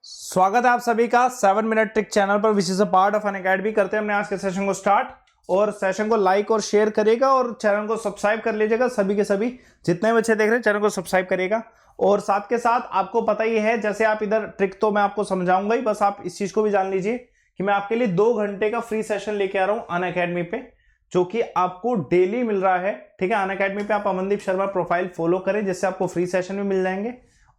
स्वागत है आप सभी का 7 मिनट ट्रिक चैनल पर, which is a part of Unacademy. करते हैं हमने आज के सेशन को स्टार्ट, और सेशन को लाइक और शेयर करिएगा और चैनल को सब्सक्राइब कर लीजिएगा। सभी के सभी जितने बच्चे देख रहे हैं चैनल को सब्सक्राइब करिएगा। और साथ के साथ आपको पता ही है, जैसे आप इधर ट्रिक तो मैं आपको समझाऊंगा ही, बस आप इस चीज को भी जान लीजिए कि मैं आपके लिए 2 घंटे का फ्री सेशन लेके आ रहा हूं अनअकैडमी पे, जो कि आपको डेली मिल रहा है। ठीक है, अनअकैडमी पे आप अमनदीप शर्मा प्रोफाइल फॉलो करें, जिससे आपको फ्री सेशन भी मिल जाएंगे।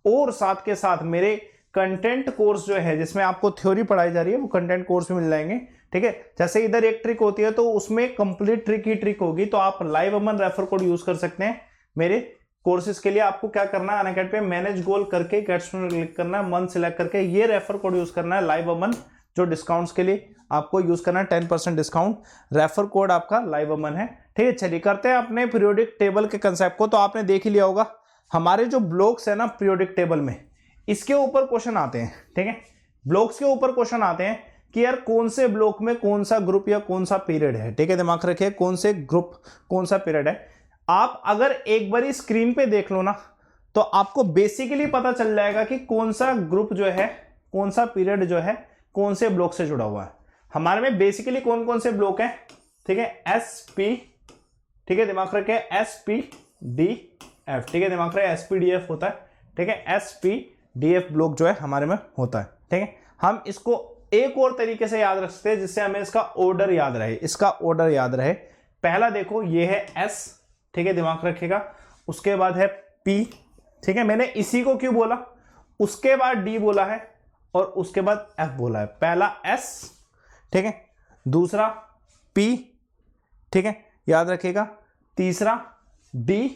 और साथ के साथ मेरे कंटेंट कोर्स जो है, जिसमें आपको थ्योरी पढ़ाई जा रही है, वो कंटेंट कोर्स भी मिल जाएंगे। ठीक है, जैसे इधर एक ट्रिक होती है तो उसमें कंप्लीट ट्रिक ही ट्रिक होगी, तो आप लाइव अमन रेफर कोड यूज कर सकते हैं मेरे कोर्सेज के लिए। आपको क्या करना है, अनअकैडमी पे मैनेज गोल करके गेट्स में क्लिक करना है, मंथ सिलेक्ट करके ये रेफर कोड यूज करना है लाइव अमन, जो डिस्काउंट्स के लिए आपको यूज करना है 10% डिस्काउंट। रेफर कोड आपका लाइव अमन है। ठीक है, चलिए करते हैं अपने पीरियोडिक टेबल के कंसेप्ट को। तो आपने देख ही लिया होगा, हमारे जो ब्लॉक्स है ना पीरियोडिक टेबल में, इसके ऊपर क्वेश्चन आते हैं। ठीक है, ब्लॉक्स के ऊपर क्वेश्चन आते हैं कि यार कौन से ब्लॉक में कौन सा ग्रुप या कौन सा पीरियड है। ठीक है, दिमाग रखिए, कौन से ग्रुप कौन सा पीरियड है। आप अगर एक बारी स्क्रीन पे देख लो ना, तो आपको बेसिकली पता चल जाएगा कि कौन सा ग्रुप जो है, कौन सा पीरियड जो है, कौन से ब्लॉक से जुड़ा हुआ है। हमारे में बेसिकली कौन कौन से ब्लॉक है। ठीक है, एस पी, ठीक है दिमाग रखिए, एस पी डी एफ। ठीक है, दिमाग रखिए, एस पी डी एफ होता है। ठीक है, एस पी डीएफ ब्लॉक जो है हमारे में होता है। ठीक है, हम इसको एक और तरीके से याद रख सकते हैं, जिससे हमें इसका ऑर्डर याद रहे। इसका ऑर्डर याद रहे, पहला देखो ये है एस, ठीक है दिमाग रखिएगा, उसके बाद है पी। ठीक है, मैंने इसी को क्यों बोला, उसके बाद डी बोला है और उसके बाद एफ बोला है। पहला एस, ठीक है, दूसरा पी, ठीक है याद रखिएगा, तीसरा डी,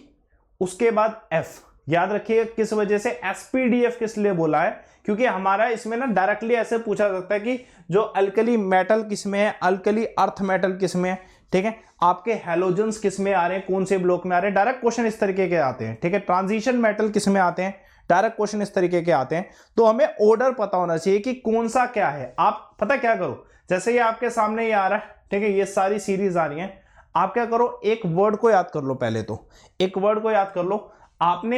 उसके बाद एफ। याद रखिए किस वजह से एसपीडीएफ किस लिए बोला है, क्योंकि हमारा इसमें ना डायरेक्टली ऐसे पूछा सकता है कि जो अल्कली मेटल किस में है, अल्कली अर्थ मेटल किस में है। ठीक है, आपके हैलोजेंस किस में आ रहे हैं, कौन से ब्लॉक में आ रहे हैं, डायरेक्ट क्वेश्चन इस तरीके के आते हैं। ठीक है, ट्रांजिशन मेटल किस में आते हैं, डायरेक्ट क्वेश्चन इस तरीके के आते हैं। तो हमें ऑर्डर पता होना चाहिए कि कौन सा क्या है। आप पता क्या करो, जैसे ये आपके सामने ये आ रहा है, ठीक है, ये सारी सीरीज आ रही है, आप क्या करो, एक वर्ड को याद कर लो। पहले तो एक वर्ड को याद कर लो। आपने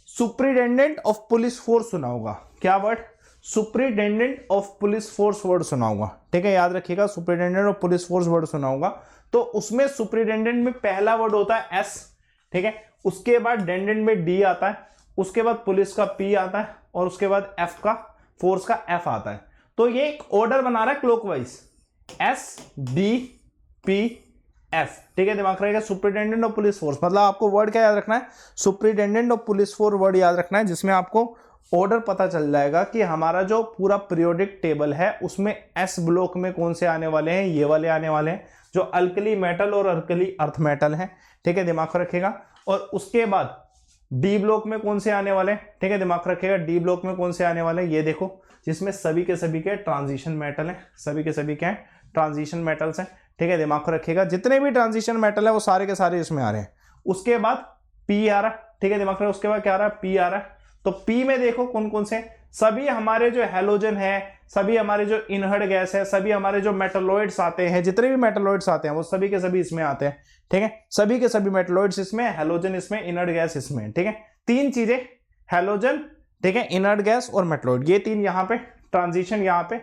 सुप्रिटेंडेंट ऑफ पुलिस फोर्स सुना होगा। क्या word, superintendent of police force word सुना होगा। ठीक है, याद रखिएगा, superintendent of police force word सुना होगा। तो उसमें सुप्रिटेंडेंट में पहला वर्ड होता है एस, ठीक है, उसके बाद डेंडेंट में डी आता है, उसके बाद पुलिस का पी आता है, और उसके बाद एफ का, फोर्स का एफ आता है। तो ये एक ऑर्डर बना रहा है clockwise, S D P F. ठीक है, दिमाग रहेगा, सुप्रिटेंडेंट ऑफ पुलिस फोर्स, मतलब आपको वर्ड क्या याद रखना है, superintendent of police force word याद रखना है, जिसमें आपको ऑर्डर पता चल जाएगा कि हमारा जो पूरा पीरियोडिक टेबल है उसमें एस ब्लॉक में कौन से आने वाले हैं, ये वाले आने वाले हैं, जो अल्कली मेटल और अल्कली अर्थ मेटल है। ठीक है, दिमाग रखेगा। और उसके बाद डी ब्लॉक में कौन से आने वाले हैं। ठीक है, दिमाग रखेगा, डी ब्लॉक में कौन से आने वाले हैं, ये देखो, जिसमें सभी के सभी के ट्रांजिशन मेटल है, सभी के सभी के ट्रांजिशन मेटल्स हैं। ठीक है, दिमाग को रखिएगा, जितने भी ट्रांजिशन मेटल है वो सारे के सारे इसमें आ रहे हैं। उसके बाद पी आ रहा है। ठीक है, दिमाग रखिएगा, उसके बाद क्या आ रहा है, पी आ रहा है। तो पी में देखो कौन कौन से, सभी हमारे जो हैलोजन है, सभी हमारे जो इनहर्ड गैस है, सभी हमारे जो मेटलॉइड्स आते हैं, जितने भी मेटलॉइड्स आते हैं वो सभी के सभी इसमें आते हैं। ठीक है, सभी के सभी मेटलॉइड्स इसमें, हैलोजन इसमें, इनहर्ड गैस इसमें। ठीक है, 3 चीजें, हैलोजन, ठीक है, इनहर्ड गैस और मेटलॉइड, ये 3 यहां पे, ट्रांजिशन यहां पे,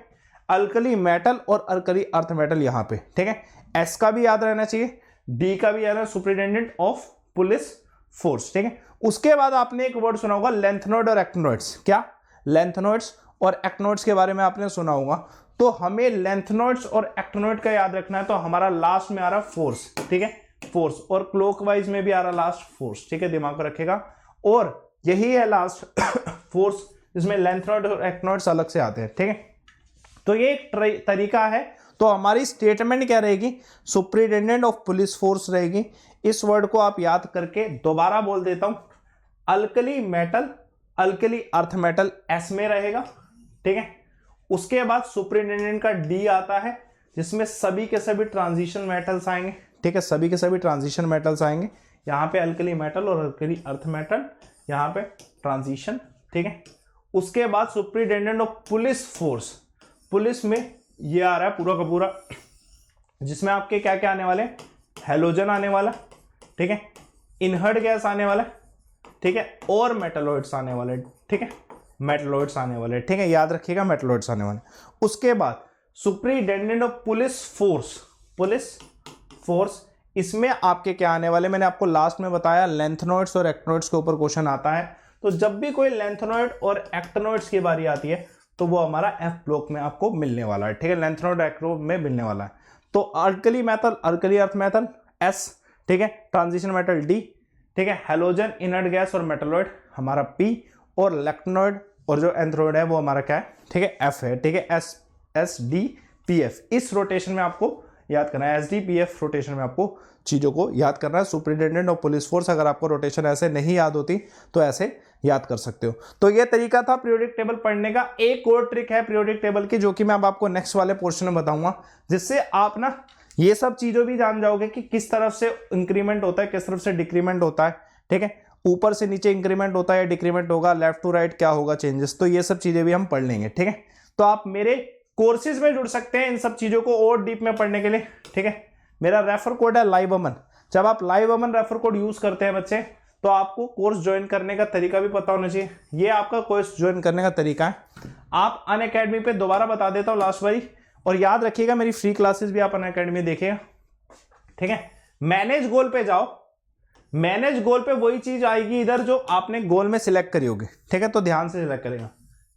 अल्कली मेटल और अल्कली अर्थ मेटल यहां पे। ठीक है, एस का भी याद रहना चाहिए, डी का भी याद है, सुप्रिटेंडेंट ऑफ पुलिस फोर्स। ठीक है, उसके बाद आपने एक वर्ड सुना होगा, लेंथनॉइड और एक्टिनॉइड्स। क्या, लेंथनॉइड्स और एक्टिनॉइड्स के बारे में आपने सुना होगा। तो हमें लेंथनॉइड्स और एक्टिनॉइड का याद रखना है। तो हमारा लास्ट में आ रहा फोर्स। ठीक है, फोर्स, और क्लॉकवाइज में भी आ रहा लास्ट फोर्स। ठीक है, दिमाग को रखेगा, और यही है लास्ट फोर्स, जिसमें लेंथनॉइड और एक्टिनॉइड्स अलग से आते हैं। ठीक है, तो ये एक तरीका है। तो हमारी स्टेटमेंट क्या रहेगी, सुप्रिटेंडेंट ऑफ पुलिस फोर्स रहेगी। इस वर्ड को आप याद करके, दोबारा बोल देता हूं, alkali metal, alkali earth metal S में रहेगा। ठीक है, उसके बाद सुप्रिटेंडेंट का डी आता है, जिसमें सभी के सभी ट्रांजिशन मेटल्स आएंगे। ठीक है, सभी के सभी ट्रांजिशन मेटल्स आएंगे, यहां पे अल्कली मेटल और अल्कली अर्थ मेटल, यहां पे ट्रांजिशन। ठीक है, उसके बाद superintendent of police force, police में ये आ रहा है पूरा का पूरा, जिसमें आपके क्या क्या आने वाले, हैलोजन आने वाला, ठीक है, इनहर्ड गैस आने वाला, ठीक है, और मेटलॉइड्स आने वाले। ठीक है, मेटलॉइड्स आने वाले, ठीक है, याद रखिएगा मेटलॉइड्स आने वाले। उसके बाद सुपरिटेंडेंट ऑफ पुलिस फोर्स, इसमें आपके क्या आने वाले, मैंने आपको लास्ट में बताया लेंथनॉइड्स और एक्टिनॉइड्स के ऊपर क्वेश्चन आता है। तो जब भी कोई लेंथनॉइड और एक्टिनॉइड्स की बारी आती है तो वो हमारा एफ ब्लॉक में आपको मिलने वाला है, ठीक है, लेंथनॉइड एक्टिनॉइड में मिलने वाला है। तो alkali metal, alkali earth metal S, ठीक है, ट्रांजिशन मेटल डी, ठीक है, हेलोजन इनर्ट गैस और मेटलॉइड हमारा पी, और इलेक्ट्रॉनॉइड और जो एंथ्रोइड है वो हमारा क्या है, ठीक है, एफ है, ठीक है, एस डी पी एफ। इस रोटेशन में आपको याद करना है, S D P F rotation में आपको चीजों को याद करना है। सुपरिटेंडेंट ऑफ पुलिस फोर्स, अगर आपको रोटेशन ऐसे नहीं याद होती तो ऐसे याद कर सकते हो। तो ये तरीका था पीरियोडिक टेबल पढ़ने का। एक और ट्रिक है पीरियोडिक टेबल की जो कि मैं अब आपको नेक्स्ट वाले पोर्शन में बताऊंगा, जिससे आप ना ये सब चीजों भी जान जाओगे कि किस तरफ से इंक्रीमेंट होता है, किस तरफ से डिक्रीमेंट होता है, ठीक है, ऊपर से नीचे इंक्रीमेंट होता है या डिक्रीमेंट होगा, लेफ्ट टू राइट क्या होगा चेंजेस, तो ये सब चीजें भी हम पढ़ लेंगे, ठीक है। तो आप मेरे कोर्सेज में जुड़ सकते हैं इन सब चीजों को और डीप में पढ़ने के लिए, ठीक है। मेरा रेफर कोड है लाइव अमन। जब आप लाइव अमन रेफर कोड यूज करते हैं बच्चे, तो आपको कोर्स ज्वाइन करने का तरीका भी पता होना चाहिए। ये आपका कोर्स ज्वाइन करने का तरीका है। आप अनअकैडमी पे दोबारा बता देता हूँ लास्ट बारी, और याद रखिएगा मेरी फ्री क्लासेस भी आप अनअकैडमी देखिएगा, ठीक है। मैनेज गोल पे जाओ, मैनेज गोल पे वही चीज आएगी इधर जो आपने गोल में सिलेक्ट करी होगी, ठीक है, तो ध्यान से सिलेक्ट करेगा।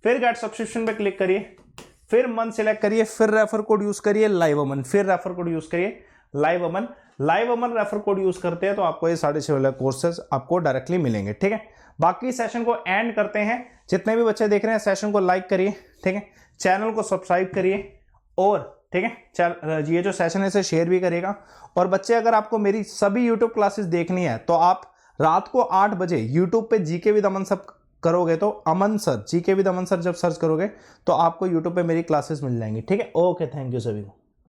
फिर गेट सब्सक्रिप्शन पे क्लिक करिए, फिर मंथ सिलेक्ट करिए, फिर रेफर कोड यूज करिए लाइव अमन, फिर रेफर कोड यूज करिए लाइव अमन। लाइव अमन रेफर कोड यूज करते हैं तो आपको ये 6.5 वाले कोर्सेज आपको डायरेक्टली मिलेंगे, ठीक है। बाकी सेशन को एंड करते हैं। जितने भी बच्चे देख रहे हैं सेशन को लाइक करिए, ठीक है, चैनल को सब्सक्राइब करिए, और ठीक है ये जो सेशन है इसे शेयर भी करेगा। और बच्चे अगर आपको मेरी सभी यूट्यूब क्लासेस देखनी है तो आप रात को 8 बजे यूट्यूब पे जीके विद अमन सर करोगे, तो Aman sir, GK with Aman sir जब सर्च करोगे तो आपको यूट्यूब पे मेरी क्लासेस मिल जाएंगी, ठीक है। ओके, थैंक यू सभी को।